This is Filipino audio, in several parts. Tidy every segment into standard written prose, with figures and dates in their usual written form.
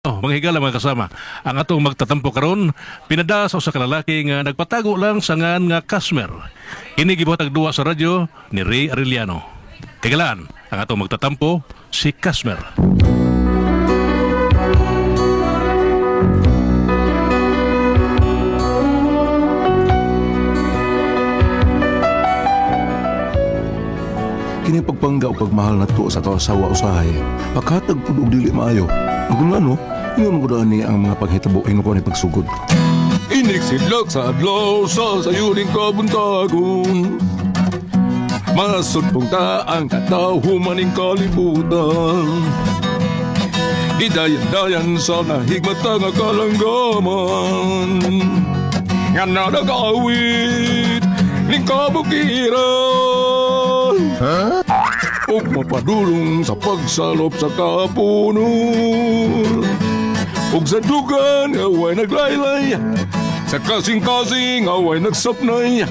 Mga higala mga kasama, ang atong magtatampo karon pinada sa usa ka lalaki nga nagpatago lang sa ngan nga Kasmer. Ini gibuhatag duwa sa radyo ni Ray Arellano. Tigalaan, ang atong magtatampo si Kasmer. Kini pagpangga o pagmahal na to sa kasawa usahay, makatag pud og dili maayo. Kung ano, ingon ko ni ang mga paghitabo ingon ko ni pagsugod. Iniksidlak sa adlaw sa sayuning kabuntagon. Masud pong taang katahuman ning kalibutan. Idayan-dayan sa nahigmata nga kalanggaman. Nga nagawit ning kabukiran. Ug mapadulong sa pagsalop sa kapuno. Ug sa dugan away naglaylay, sa kasing-kasing away nagsapnay.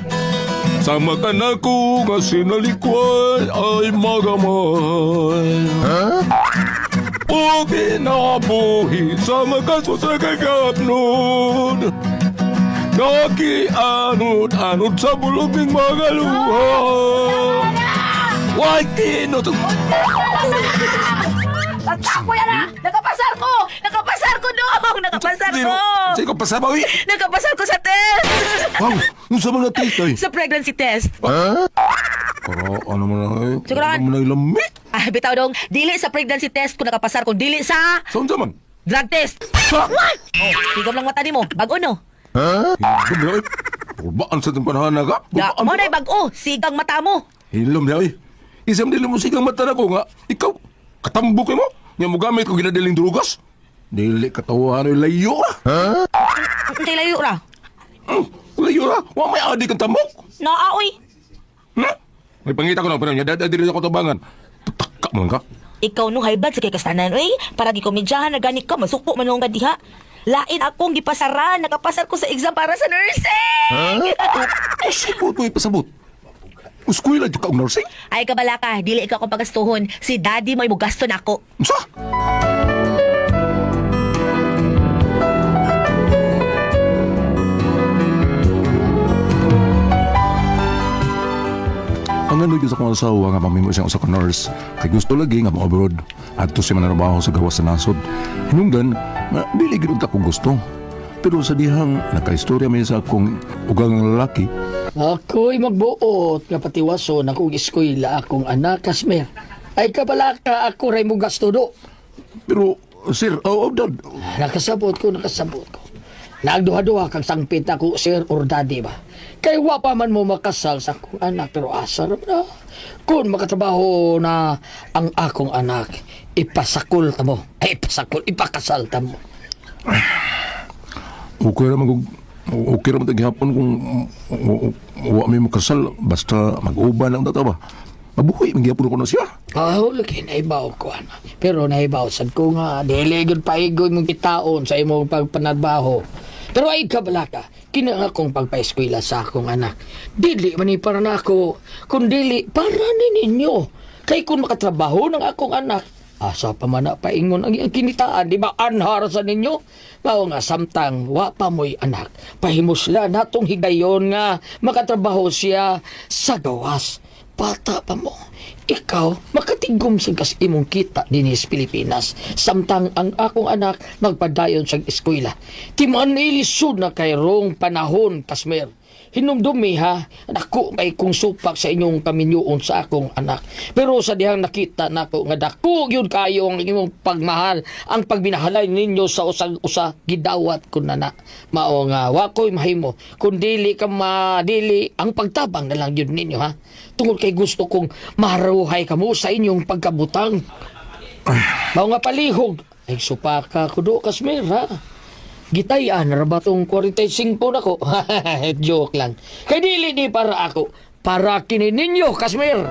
Sama ka na ko nga sinalikway ay magamay. Ug inabuhi sama ka sa kagapnod. Nakianod-anod sa bulubing mga luha. Why kinot? Ako yan na! Nakapasar ko! Nakapasar ko dong! Nakapasar ko! Sa'yo ka pasama, uy! Nakapasar ko sa test! Wow! Yung sa mga test, ay! Sa pregnancy test. Para ano mo na, ay? Siguran. Ano mo na ilamit? Ah, bitaw dong, dili sa pregnancy test ko nakapasar ko, dili sa Saan man? drug test. Sa? Oh, tigam lang mata ni mo. Bago no? Hilom na, ay! Urbaan sa itong panahon na ka? Da, mo na bago, sigang mata mo. Hilom na, ay! Isang dili mo sigang mata na ko nga, ikaw, katambok mo? Nga mo gamit ko ginadaling drugas? Dili katawahan ay layo na. Hindi layo ra. Layo na? Wa may adik ang tambok? Naaoy. May pangita ko na, pero niya, dadadiri sa kotabangan. Pataka mo lang ka. Ikaw no high blood sa kay kastanan, oy. Para gikomedyahan na gani ka, masuko man nung diha. Lain akong gipasaran, nakapasar ko sa exam para sa nursing. Sabot mo ipasabot. Uskuila di ka og nursing? Ay kabala ka, dili ikaw akong pagastuhon. Si daddy mo'y mugasto na ako. Sa? Ang ano sa kong asawa nga mamimo siyang usa ka nurse kay gusto lagi nga mo-abroad adto siya manarbaho sa gawas sa nasod. Hinungdan nga dili gid ta ko gusto. Pero sa dihang nakaistorya may sa akong ugang lalaki. Ako'y magbuot nga patiwason akong eskwela akong anak Kasmer. Ay kabala ka ako ray mo gasto do. Pero sir, dad. Nakasabot ko. Nagduha-duha kang sangpit ako, sir or daddy ba? Kay wa pa man mo makasal sa akong anak, pero asar na. Kung makatrabaho na ang akong anak, ipasakol ta mo. Ay, ipakasal ta mo. Okay naman taghapon kung wa may makasal basta mag-uban lang data ba. Mabuhay, magyapon ko na siya. Lagi, naibaw ko, ana. Pero naibaw, sad ko nga, diligod paigoy mong kitaon sa imong pagpanarbaho. Pero ay kabala ka, kinanga kong pagpaeskwela sa akong anak. Dili man para na ako, kung dili para ni ninyo. Kay kung makatrabaho ng akong anak, asa pa man na paingon ang iyang kinitaan, di ba anhar sa ninyo? Mao nga samtang wa pa mo'y anak, pahimusla natong higayon nga makatrabaho siya sa gawas. Bata pa mo, ikaw makatigom sa kas imong kita dinis Pilipinas, samtang ang akong anak magpadayon sa eskwela. Timan ilisod na kay rong panahon, Kasmer. Hinumdumi ha, ako may kung supak sa inyong kaminyoon sa akong anak. Pero sa dihang nakita nako nga dako yun kayo ang inyong pagmahal, ang pagbinahalay ninyo sa usag-usa gidawat ko na. Mao nga wa ko'y mahimo kung dili ka madili ang pagtabang na lang yun ninyo ha. Tungod kay gusto kong maruhay kamo sa inyong pagkabutang. Mao nga palihog ay supaka ko do, Kasmer ha. Gitayan na ba itong 45 na ko? Joke lang. Kay dili di para ako. Para kini ninyo, Kasmer.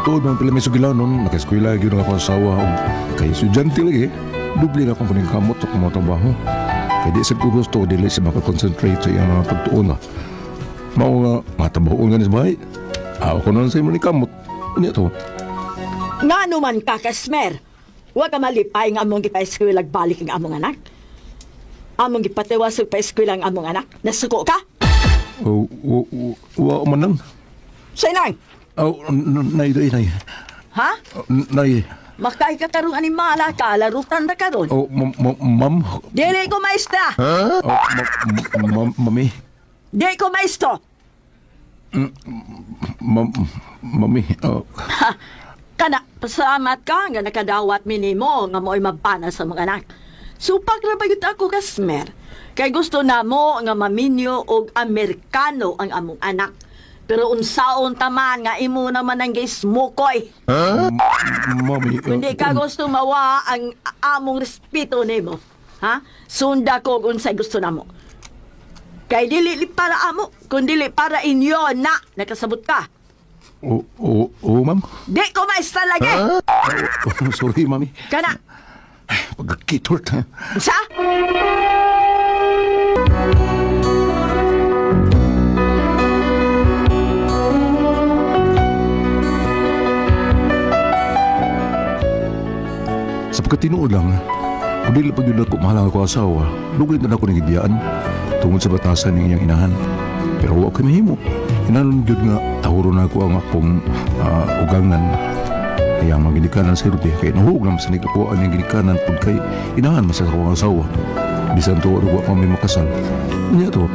Tuod man pala may sugilaw nun, naka-eskwela yun ako sa asawa. Kay estudyante lagi, dubli na akong kuning kamot sa kumatrabaho. Kaya di sa ko gusto, dili siya makakonsentrate sa iyang pagtuon na. Mao nga, matabaon nga ni sa bahay. Ako na sa imo ni kamot. Ano to? Nga naman ka, Kasmer. Huwag ka malipay nga among gipa-eskwela balik ang among anak. Among gipatiwas pa eskwela ang among anak. Nasuko ka? Wa man lang. Sinang? Nay. Ha? Nay. Makay ka karong animala ka, larutan na karon. Ma'am. Dili ko maestra. Mami. Dili ko maestro. Mami. Ha, kana, pasalamat ka nga nakadawat minimo nga mo'y mabana sa mga anak. Supak na ba yun ako, Kasmer? Kay gusto na mo nga maminyo og Amerikano ang among anak. Pero unsaon taman nga imo naman ang gismukoy. Mami. Hindi ka gusto mawa ang among respeto nimo. Ha? Sunda ko kung unsay gusto namo. Kay dili para amo, kun dili para inyo na nakasabot ka. Ma'am. Di ko maestra lagi. Sorry, mami. Kana, Pagkakitort, ha? sa? Sa pagkatinuod lang, kung dili pag yun ako mahal ako asawa, lugay na ako nagigiyaan tungod sa batasan ng iyang inahan. Pero huwag kayo mahimo. Inanon yun nga, tahuro na ako ang akong ugangan. Kaya ang mga ginikanan sa irute, kaya nahuog naman sa nagkakuhaan yung ginikanan pag kay inahan mas sa akong asawa. Bisan to, huwag pa may makasal. Niya to.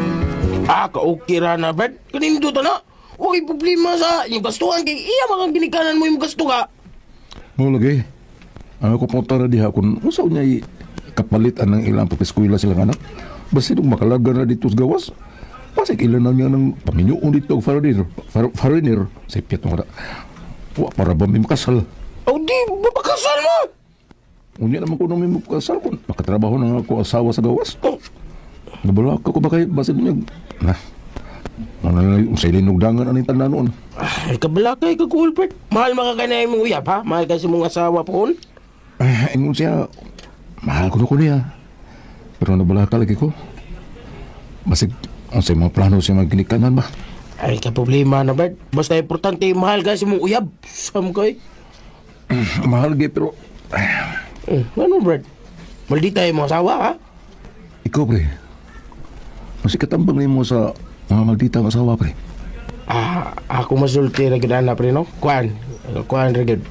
Okay ra na, Brad. Kanin to na. Huwag problema sa yung gastuhan kay iya mga ginikanan mo yung gasto ka. Mo lagi. Ang ako pangutara diha kung usaw niya kapalitan ng ilang papiskwila silang anak. Basta nung makalaga na dito sa gawas, pasig ilan na niya ng paminyoon dito ang foreigner. Sa ipit mo na. Wa para ba may makasal? O di, mapakasal mo. Unya naman ko nang may makasal kung makatrabaho na ako asawa sa gawas. Nabalak ako ba kayo? Basta niya. Ano na yung sa ilinugdangan ang tanda noon. Ay, kabalakay ka, Colbert. Mahal makakanay mong uyap, ha? Mahal kasi mong asawa po. Ingon siya, mahal ko na ko niya. Pero nabalaka lagi ko. Basig, ang sa mga plano siya magkinikanan ba? Ay, ka problema na, Brad. Basta importante, mahal kasi mong uyab. Sam kay. Mahal lagi pero Ano, Brad? Maldita yung mga asawa, ha? ikaw pre. Masih katambang mo sa mga maldita ang asawa pre. Ako masulti na gana, pre, no? Kuan na gid.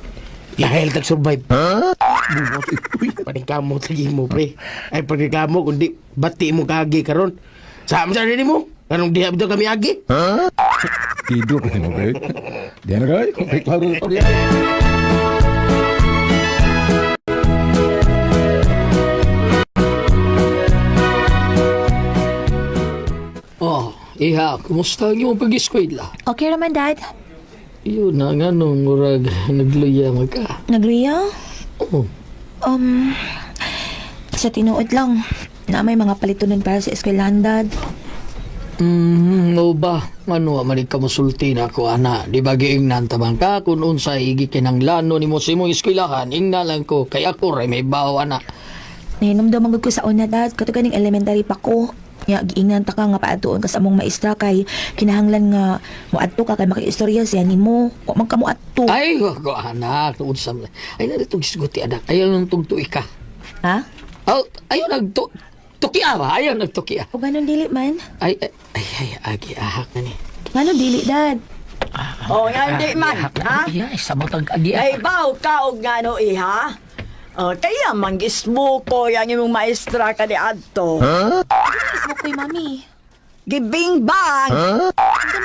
Lahel tag-survive. Buwat ito'y. Paningkamot lagi mo, pre. Ay, paningkamot, kundi bati mo kagi karon. Sama sa rin mo. Anong diha bito kami agi? Tidur ka mo pre. Diyan na kayo. Ay, klaro na ito. Oh, iha, kumusta ang iyong pag-eskwela? Okay naman, Dad. Yun na nga nung murag nagluya mo ka. Nagriya? Oh, Sa tinuod lang, na may mga palitunan para sa eskwelahan, Dad. no ba? Ano man ka musulti na ako, ana? Di ba giingnan tabang ka kung unsa higi kinanglano ni mo sa imong eskwelahan, ingnan lang ko, kay ako ray may bawa, ana. Nahinumdumang ko sa una, Dad. Katuganing elementary pa ko. Ya, giingnan ta ka nga paatuon ka sa among maestra kay kinahanglan nga muadto ka kay makiistorya siya nimo. Wa man ka muadto. Ay, ko anak, tuod sa ay narito gisguti anak. Ayaw nang tugtuy ka. Ha? Oh, ayaw tukiya ba? Ayaw nagtukiya. O ganun dili man? Ay, agi ahak na ni. Ngano dili, Dad? O, nga hindi man, ha? Ay, sabot ang agi Ay, baw ka og nga no, iha? Kaya mangismo ko yung imong maestra ka ni Adto. Ismo ko'y mami. Gibing bang! Ano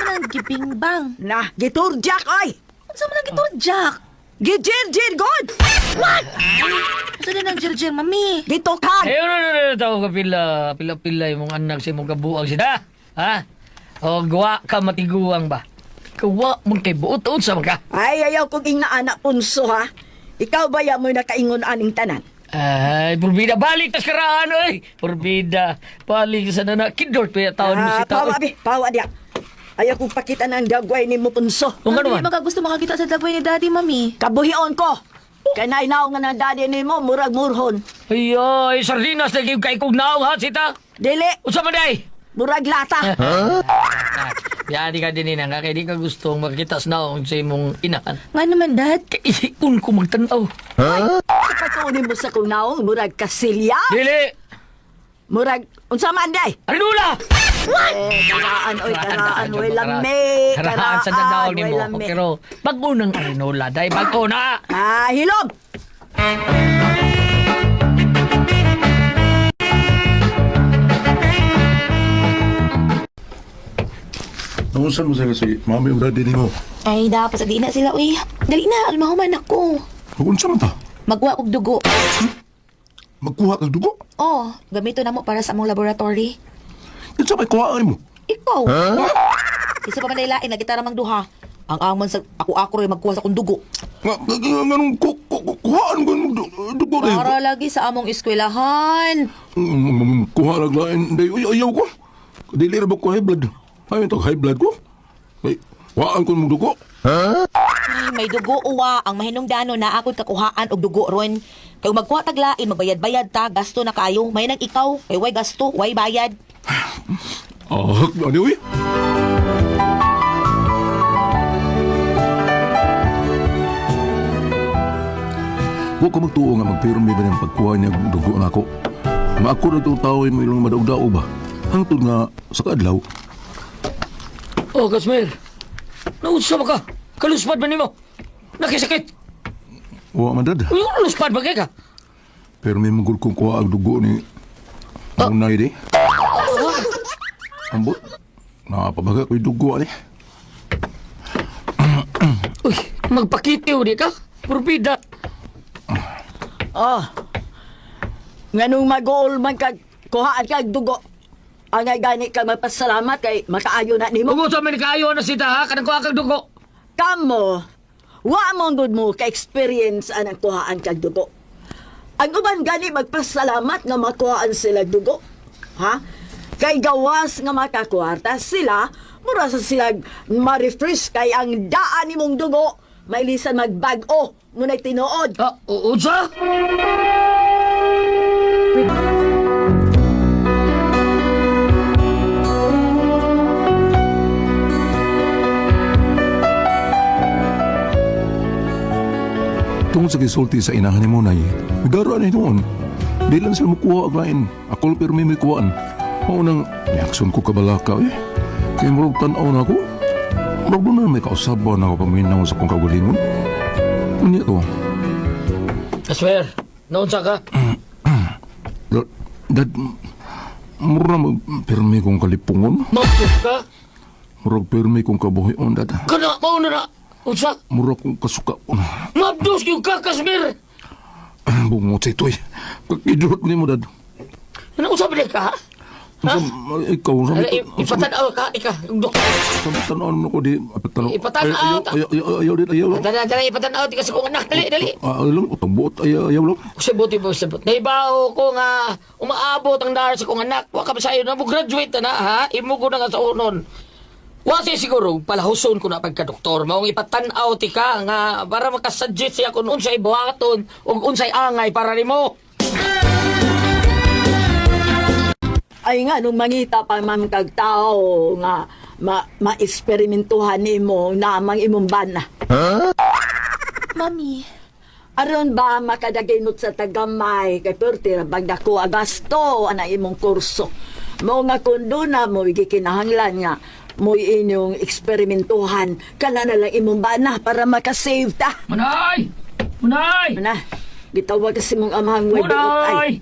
man ang gibingbang? Na, giturjak, oy! Ano man ang giturjak? Gijir-jir, good! Ano na ng jirjir, mami? Gitukan! Ayaw na tao ka pila yung mga anak sa imong kabuang sila. Ha? O, gawa ka matiguang ba? Gawa mong kay buot-uot sa mga. Ay, ayaw kong anak punso, ha? Ikaw ba yan mo'y nakaingon aning tanan? Ay, purbida, balik tas karaan, oy! Purbida, balik sa nana. Kidort pa yung taon mo si tao. Pawa, pawa diya. Ayaw kong pakita ng dagway ni mo punso. Kung ano Hindi man? makagusto makakita sa dagway ni Daddy, mami. Kabuhion ko! Kanay naong nga ng daddy ni mo, murag murhon. Ay, sardinas na kayo kay kong naong ha, sita. Dili, Unsa man day? murag lata. Yan, di ka din nga, kaya di ka gustong makita sa naong sa imong inahan. Nga naman, Dad. Kaya isikun ko magtanaw. Patunin mo sa kong naong, murag kasilya. Dili! Murag, unsa man day? Arinola! Karaan, oy, lame. Karaan sa dadaw ni oy, mo. lame. Pero, bago ng Arinola, dahil bago na! Ah, hilom! Naunsan mo sila si mami o daddy ni mo? Ay, dapat sa di na sila, uy. Dali na, almahuman ako. Naunsan mo ta? Magwa kog dugo. Magkuha kag dugo? Oh, gamito na mo para sa among laboratory. Yan sa may kuhaan mo. Ikaw? Isa pa man nailain, nagkita ramang duha. Ang amon sa ako rin magkuha sa akong dugo. Ganong kuhaan ko ng dugo rin. Para lagi sa among eskwelahan. Kuha lang lain. Ayaw ko. Dili ra ba ko high blood? Ayaw ito high blood ko. Ay, kuhaan ko ng dugo. Ay, may dugo uwa. Ang mahinungdano na akong kakuhaan og dugo ron. Kaya magkuha taglain, magbayad-bayad ta, gasto na kayo. May nang ikaw, kay way gasto, way bayad. Ano eh? Huwag ko magtuo nga magpirmi ba ng pagkuha niya ng dugo na ako. Nga ako na itong tao ay may ilang madaog-dao ba? Hangtod nga sa kadlaw. Oh, Kasmer! Naunsa ba ka? Kaluspad ba nimo? Nakisakit! Wa man dad. Uy, kaluspad ba kay ka? Pero may magul kong kuha ang dugo ni Unay di. Ambot. Nakapabaga ko yung dugo ni. Uy, magpakitiw di ka? Purbida! Oh. Nganong mag-uol man kag kuhaan kag dugo. Ang ay gani ka magpasalamat kay makaayo na nimo. Kung sa man kaayo na sita ha, kanang kuha kang dugo. Kamo, wa mong good mo ka-experience anang kuhaan kag dugo. Ang uban gani magpasalamat nga makuhaan sila dugo. Ha? Kay gawas nga makakwarta sila, mura sa sila ma-refresh kay ang daan nimong dugo, mailisan magbag-o, ngunay tinuod. Ah, unsa? Tungod sa gisulti sa inahan ni Munay, nagdaraan na noon. Di lang sila makuha ang lain. Ako pero may kuhaan. Maunang, reaksyon ko kabalaka eh. Kaya marag tanaw na ako. Marag doon na may kausabaw na ako paminaw sa kong kagalingon. Ano to? Kasmer, naunsa ka? Dad, mura magpirmi kong kalipungon. Mapos ka? Murag pirmi kong kabuhayon, dad. Kana, mauna na. Unsa? Mura kong kasuka. Mabdos yung ka, Kasmer! Bungot sa ito eh. Kakidurot ni mo, dad. Ano usap na ka? Ha? Ikaw, Ipatanaw ka, yung doktor. tanaan mo ko di. Ipatanaw. Ayaw din, ayaw lang. Dali, ipatanaw, di kasi kong anak. Dali. Ayaw lang, utang ayaw lang. Sabot. Naibaw ko nga, umaabot ang dahil sa kong anak. Waka ba sa'yo na mo graduate na, ha? Imo ko na nga sa unon. Wasi siguro, palahuson ko na pagka-doktor. Maong ipatanaw ti ka nga para makasuggest siya kung unsay buhaton o unsay angay para nimo. Ay nga, nung mangita pa man kag tao nga ma-eksperimentuhan nimo na amang imong bana. Mami, Aron ba makadaginot sa tagamay kay perti ra bang dako agasto ana imong kurso. Mao nga kundo na mo gikinahanglan nga mo inyong eksperimentuhan kana na lang imong bana para makasave ta. Manay! Na, gitawag kasi mong amahang way duot ay.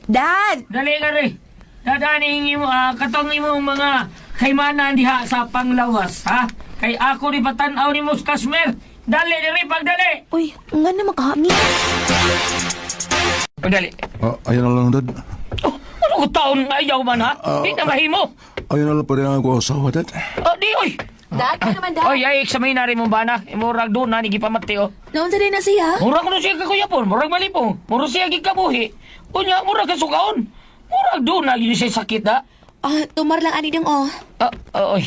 Dad! Dali ka rin. Dadaning mo, katong mo mga kaymanan diha sa panglawas, ha? Kay ako ni patanaw ni Mus Kasmer. Dali, pagdali! Uy, nga na makahami. Pagdali. Ayaw na lang, dad. Oh, ano ko taon na ayaw man, ha? Di na mahimo. Ayaw na lang pa rin ako asawa, dad. Oh, di, oy! Dad, ka naman, Dad. Oy, ay, examine na rin mo ba na? Murag doon na, nagipamati, oh. Naunsa din na siya? Murag ko siya kakuyapon, murag malipong. Murag siya gikabuhi. Unya, murag kasukaon. Murag doon na, yun siya sakit, ha? Tumar lang ani ding, oh. Oy.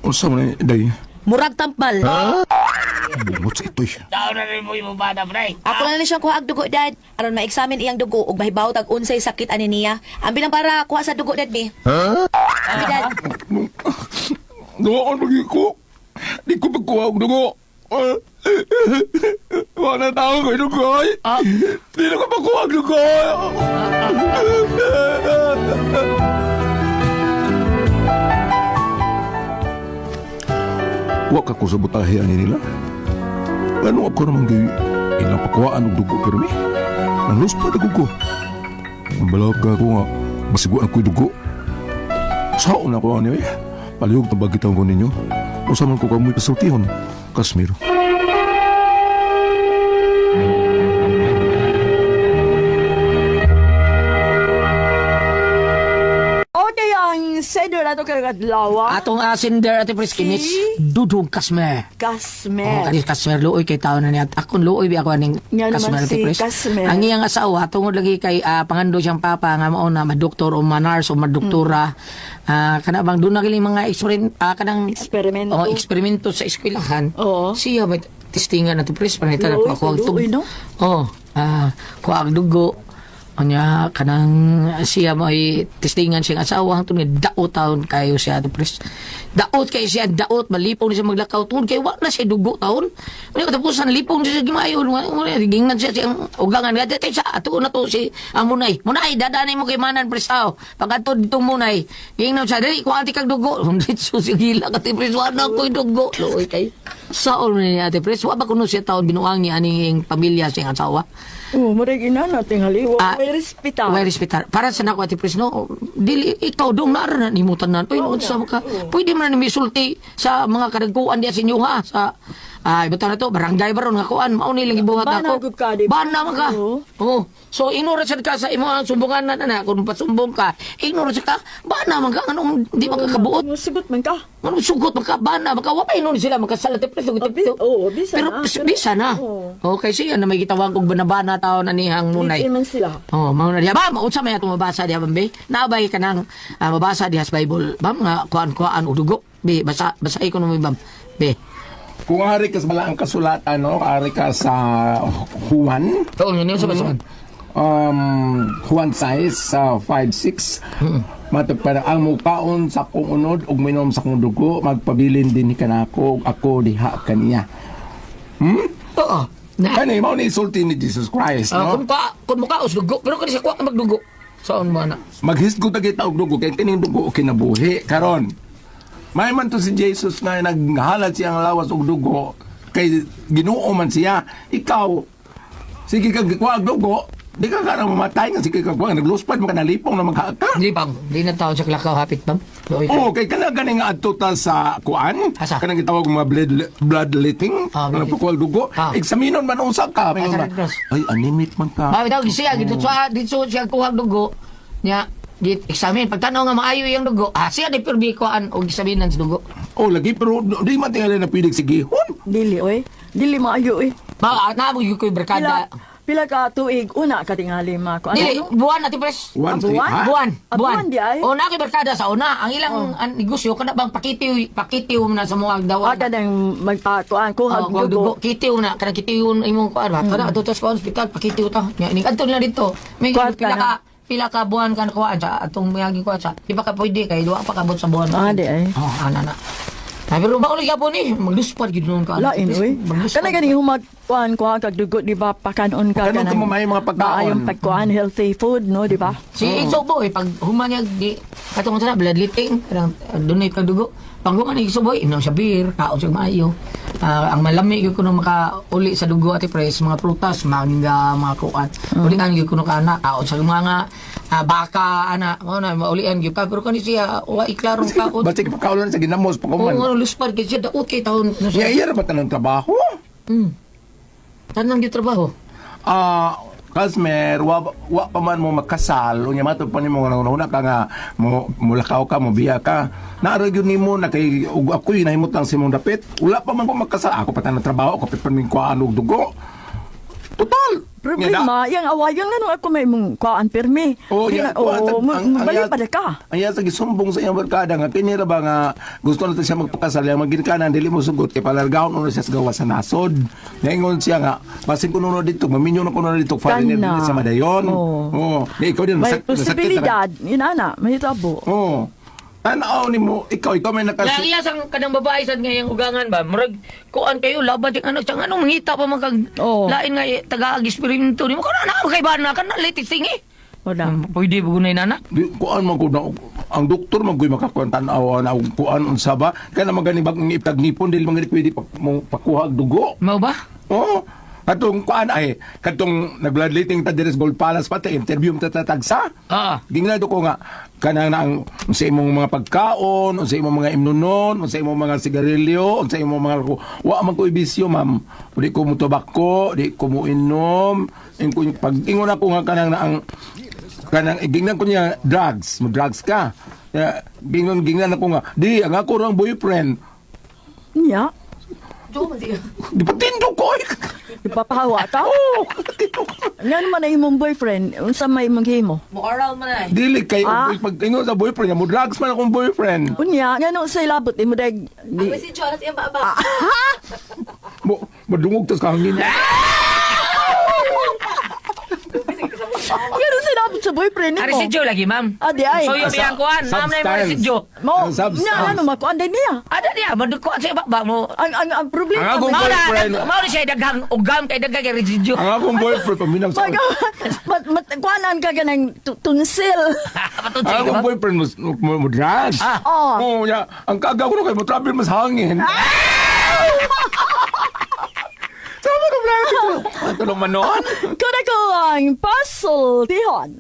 Usa mo na, day. Murag tampal. Bungot sa ito eh. Daw na rin mo yung bada, bray. Ako na siyang kuha ang dugo, Dad. Aron ma-examine iyang dugo ug mahibaw tag unsay sakit ani niya. Ambi lang para kuha sa dugo, Dad, be. Ambi, Dad. Doon lagi ko. Di ko magkuha ang dugo. Wala na tao ko yung dugo. Di na ko magkuha ang dugo. Wak ako sa butahe ani nila. Ano ako naman gay ilang pakuhaan ng dugo pero mi. Ang luspa na ko. Ang balaga ko nga. Masiguan ko yung dugo. Saan ako ani eh. Palihog na bagitaw ko ninyo. O saan ko kamoy pasultihon. Kasmir. Okay, ang sender na ito kagadlawa. Atong sinder ati pres kinits dudong kasmer. Kasmer. Kani kasmer luoy kay taon na niya. Akon luoy bi ako aning Nga naman kasmer ati si pres. Kasmer. Ang iyang asawa tungod lagi kay pangando siyang papa nga mao na madoktor o manars o madoktora. Kana bang doon na kiling mga kanang Eksperimento. eksperimento sa eskwelahan. Oo. Siya may testingan nato pres panita na Luoy, ko luoy, no? kuha dugo. Anya kanang siya may testingan siyang asawa hangtod nga daot taon kayo siya to pres. Daot kay siya daot malipong siya maglakaw tungod kay wala siya dugo taon. Ano katapusan lipong siya gimayo gingnan siya siyang ugangan nga kay sa ato na to si Munay. Munay dadanay mo kay manan pres tao. Pagadto ditong Munay. Gingnan siya dili ko anti kag dugo. Ditso si gila ka pres wala ko dugo. Loy kay saon ni ate pres wa ba kuno siya taon binuang ni aning pamilya siyang asawa. Marig ina natin haliwa. May respetar. May respetar. Para sa nako ati pres no, dili ikaw dong naara na nimutan na. Oy, no, sa ka. Pwede man na misulti sa mga kadagkuan diya sa inyo ha sa bata na to barangay baron nga kuan mao ni lang gibuhat Bana, nako. good ka, di ba? Bana man ka. Oo. Oo. So ignore sad ka sa imo ang sumbungan na kung pasumbong ka. Ignore sad ka. Bana man ka anong di makakabuot. Musigot man ka. Ano sugot magkabana magkawapay nun sila magkasalat pres Oo, bisa pero na. bisa na. Oo. Okay siya na may gitawag og banabana taon na nihang Munay. Hindi man sila. Oh, mao na diha ba maunsa may atong mabasa diha bambe? Naabay ka nang mabasa diha sa Bible. Bam nga kuan og dugo. Be basa ko no bam. Be. Kung ari ka sa malaang kasulatan, no? Ari ka sa Juan. Oo, yun sa basa. Juan 6, 5-6. Matagpada ang mukaon sa kong unod ug minom sa kong dugo, magpabilin din ni kanako ug ako diha kaniya. Oo. Na Kani mao ni isulti ni Jesus Christ, no? kung mukaos dugo, pero kani siya kuha ka magdugo. Saan mo na? Maghisgot na kita og dugo kay kining dugo kinabuhi karon. May man to si Jesus na naghalad siyang lawas og dugo kay Ginoo man siya. Ikaw sige kag kuha og dugo, di ka kana mamatay nga sige kag kuha nagluspad man ka nalipong na maghaka. Di bang, di na taon sa klakaw hapit bang. Loy. Oh, kay kana gani nga adto ta sa kuan, Asa? kanang gitawag mga bloodletting, kanang pagkuha og dugo. Eksaminon man usa ka. May Asa, mga, Red Cross? ay animate man ka. Bawi daw siya dito siya kuha og dugo. Nya git examine pagtanaw nga maayo yung dugo. Siya di perbi kuan og examinan sa dugo. Oh, lagi pero di man tingali na pidig sigihon. Dili, oy. Dili maayo, eh. Naamo yung ko'y barkada. Pila ka tuig, una ka tingali ma. Kung Dili, ano? buwan natin pres. Buwan, sige, buwan? ha? Buwan. Buwan di ay? O na kay barkada sa una. Ang ilang negosyo kana bang pakitiw mo na sa mga dawan. Aga nang magpakuan, kuhag Kuha dugo. kitiw na kanang kitiw imong kuan ba. Kada ato sa hospital pakitiw ta. Ning adto na dito. May Kuwan ka na. pila ka buwan kan kuan sa atong mayagi kuan sa. Di ba ka pwede kay duwa pa kabot sa buwan. Di ay. Ana na. Pero ba ulit po ni magluspad gid nun ka. Lain, oy. Kana ganing humagkuan kuha kag dugo, di ba? Pakanon ka Pakanon ka mo, may mga pagkaon. Maayong pagkuan, healthy food, no, di ba? Si Igso boy, pag humanyag di katong sa bloodletting, kanang donate ka dugo. Pag humanyag Igso boy, inom siya beer, kaon siya maayo. Ang malami gyud kuno makauli sa dugo ati pres, mga prutas, mga kuan. Ulian gyud kuno kana, kaon sa mga baka ana, mo na maulian gyud pa pero kani siya wa iklarong kaon. Basta ipakaulan sa ginamos pa Oo, kuman. luspad kay siya daot kay taon no Iya siya. iya ra ba tanang trabaho? Tanang gyud trabaho. Kasmer, wa pa man mo makasal, unya matod pa nimo nga una ka nga mulakaw ka, mo biya ka. Naara gyud nimo na kay ug ako nahimot lang si mong dapit. Wala pa man ko makasal, ako pa tanang trabaho, ako pa man kuan og dugo. Total. Problema, yang awayan nga nung ako may mong kuan pirmi. Oh, yan. Balik pa na ka. Ang yata gisumbong sa iyang barkada nga kinira ba nga gusto na siya magpakasal yang magginkanan dili mo sugot kay palargahon uno siya sa gawa sa nasod. Ningon siya nga basin ko nuno dito maminyo na ko nuno dito foreigner Kana. sa Madayon. Oh. Oh, di ikaw din May masakit. posibilidad, inana, may tabo. Oh. Tanaw ni mo, ikaw may Laiya sang kanang babae sad ngayang ugangan ba? Murag kuan kayo laban ting ano sang ano mangita pa man kag Oo. lain nga taga-eksperimento nimo kana na kay bana kana latest thing eh. Wala. Pwede ba gunay nana? Di, kuan man ko na, ang doktor man ko'y makakuan tanaw na kuan unsa ba? Kaya naman ganing bagong iptag nipon, dili man ganit pwede pakuha og dugo. Mao ba? Oo. Katong kuan ay, katong nag-bloodletting ta diri sa Gold Palace pati, interview mo tatagsa. Ah. Gingnado ko nga, kanang na ang sa imong mga pagkaon, sa imong mga imnunon, sa imong mga sigarilyo, sa imong mga, wa man ko ibisyo, ma'am. Di ko mo tobacco, di ko mo inom. Pag ingon ako nga kanang na ang, kanang gingnan ko niya drugs, mo drugs ka. Gingnan ako nga, di, ang ako rang boyfriend. Nya, Di pa tindo ko eh. ipapahawa ta. Oo. Nga naman na imong boyfriend, unsa may maghimo? Dili kay Ah. pag ingon sa boyfriend niya, mo drugs man akong boyfriend. Unya, nga nung sa ilabot, imo dag... Si Jonas yung baba. Mo madungog tas kahangin. Nga nung sa ilabot sa boyfriend Ari mo. si Joe lagi, ma'am. Adi ay. So yung biyang kuan, ma'am na yung si Joe. Mo, Ang substance. nga ano, makuan din niya. Ada dia, maduko sa ibaba mo. Ang problema... Ang akong Mao boyfriend. na, mao na siya daghang ugam kay daghang kay si Joe. Ang akong boyfriend paminang sa Kuanan ka ganang tunsil. Patutoy ang ko. akong boyfriend mo drugs. Ah. Oh. Oh, ya, ang kaga ko na kay mo travel mas hangin. Sama ka bla. Tulong manon. Kada ko ang puzzle, tihon.